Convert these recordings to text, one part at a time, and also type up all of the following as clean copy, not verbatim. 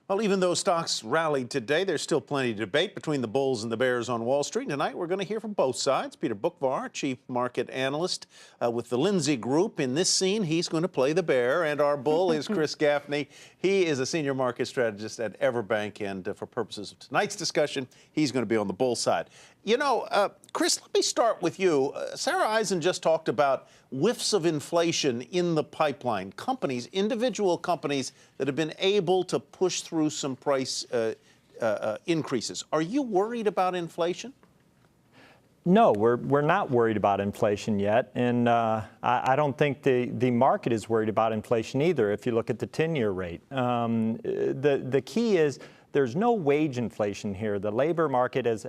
Well, even though stocks rallied today, there's still plenty of debate between the bulls and the bears on Wall Street. Tonight, we're going to hear from both sides. Peter Bookvar, chief market analyst with the Lindsay Group. In this scene, he's going to play the bear, and our bull is Chris Gaffney. He is a senior market strategist at Everbank, and for purposes of tonight's discussion, he's going to be on the bull side. You know, Chris, let me start with you. Sarah Eisen just talked about whiffs of inflation in the pipeline. Companies, individual companies that have been able to push through some price increases. Are you worried about inflation? No, we're not worried about inflation yet, and I don't think the market is worried about inflation either. If you look at the 10-year rate, the key is there's no wage inflation here. The labor market, as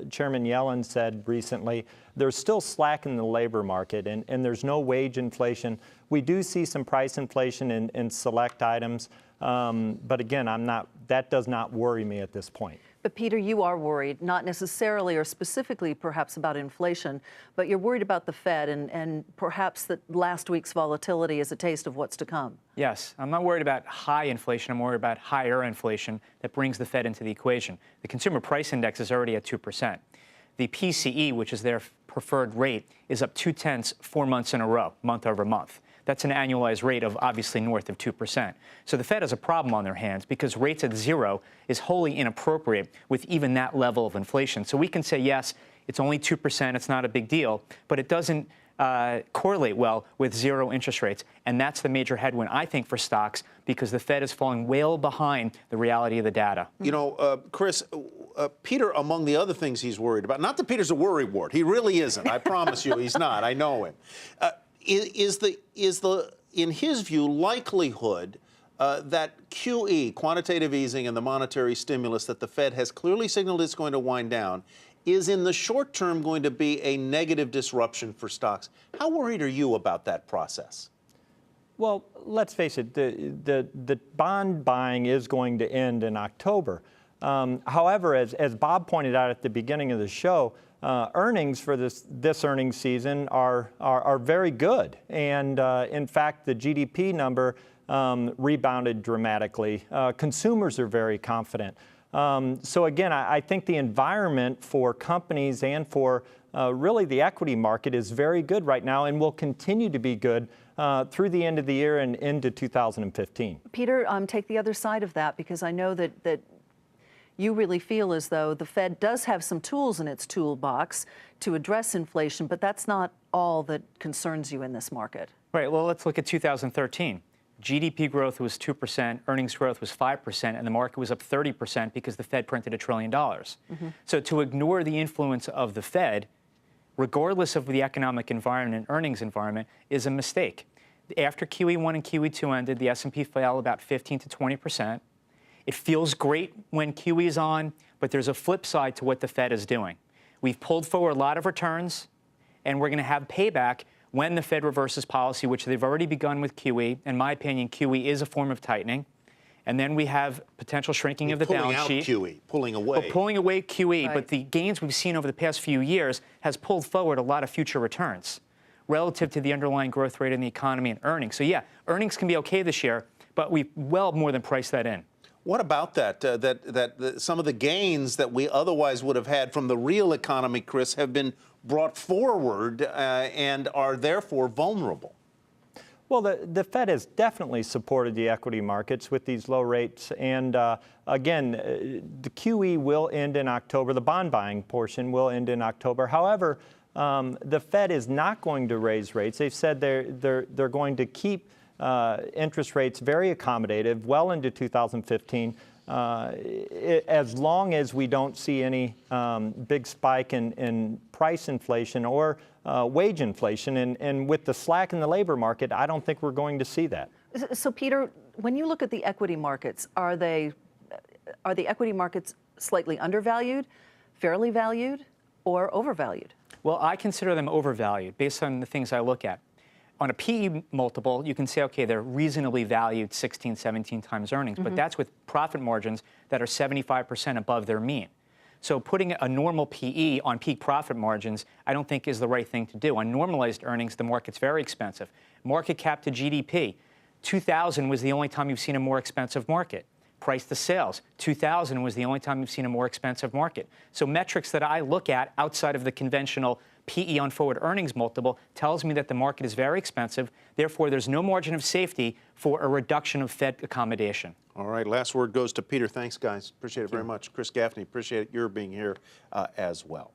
Chairman Yellen said recently, there's still slack in the labor market, and there's no wage inflation. We do see some price inflation in select items, but again, that does not worry me at this point. But Peter, you are worried, not necessarily or specifically perhaps about inflation, but you're worried about the Fed and perhaps that last week's volatility is a taste of what's to come. Yes, I'm not worried about high inflation. I'm worried about higher inflation that brings the Fed into the equation. The consumer price index is already at 2%. The PCE, which is their preferred rate, is up 0.2 4 months in a row, month over month. That's an annualized rate of obviously north of 2%. So the Fed has a problem on their hands because rates at zero is wholly inappropriate with even that level of inflation. So we can say, yes, it's only 2%, it's not a big deal, but it doesn't correlate well with zero interest rates. And that's the major headwind, I think, for stocks because the Fed is falling well behind the reality of the data. You know, Chris, Peter, among the other things he's worried about, not that Peter's a worrywart, he really isn't. I promise you he's not. I know him. Is the in his view, likelihood that QE, quantitative easing, and the monetary stimulus that the Fed has clearly signaled it's going to wind down, is in the short term going to be a negative disruption for stocks? How worried are you about that process? Well, let's face it, the bond buying is going to end in October. However, as Bob pointed out at the beginning of the show, earnings for this earnings season are very good, and in fact, the GDP number rebounded dramatically. Consumers are very confident. So again, I think the environment for companies and for really the equity market is very good right now, and will continue to be good through the end of the year and into 2015. Peter, take the other side of that, because I know that you really feel as though the Fed does have some tools in its toolbox to address inflation, but that's not all that concerns you in this market. Right. Well, let's look at 2013. GDP growth was 2%, earnings growth was 5%, and the market was up 30% because the Fed printed $1 trillion. So to ignore the influence of the Fed, regardless of the economic environment and earnings environment, is a mistake. After QE1 and QE2 ended, the S&P fell about 15 to 20%. It feels great when QE is on, but there's a flip side to what the Fed is doing. We've pulled forward a lot of returns, and we're going to have payback when the Fed reverses policy, which they've already begun with QE. In my opinion, QE is a form of tightening. And then we have potential shrinking of the balance sheet. Pulling away. But pulling away QE, Right. but the gains we've seen over the past few years has pulled forward a lot of future returns relative to the underlying growth rate in the economy and earnings. So yeah, earnings can be okay this year, but we've well more than priced that in. What about that? Some of the gains that we otherwise would have had from the real economy, Chris, have been brought forward and are therefore vulnerable. Well, the Fed has definitely supported the equity markets with these low rates. And again, the QE will end in October. The bond buying portion will end in October. However, the Fed is not going to raise rates. They've said they're going to keep interest rates very accommodative well into 2015, as long as we don't see any big spike in price inflation or wage inflation. And with the slack in the labor market, I don't think we're going to see that. So, Peter, when you look at the equity markets, are the equity markets slightly undervalued, fairly valued, or overvalued? Well, I consider them overvalued based on the things I look at. On a PE multiple, you can say, okay, they're reasonably valued 16, 17 times earnings, but that's with profit margins that are 75% above their mean. So putting a normal PE on peak profit margins, I don't think is the right thing to do. On normalized earnings, the market's very expensive. Market cap to GDP, 2000 was the only time you've seen a more expensive market. price to sales. 2000 was the only time you've seen a more expensive market. So metrics that I look at outside of the conventional PE on forward earnings multiple tells me that the market is very expensive. Therefore, there's no margin of safety for a reduction of Fed accommodation. All right, last word goes to Peter. Thanks, guys. Appreciate it very much. Chris Gaffney, appreciate your being here as well.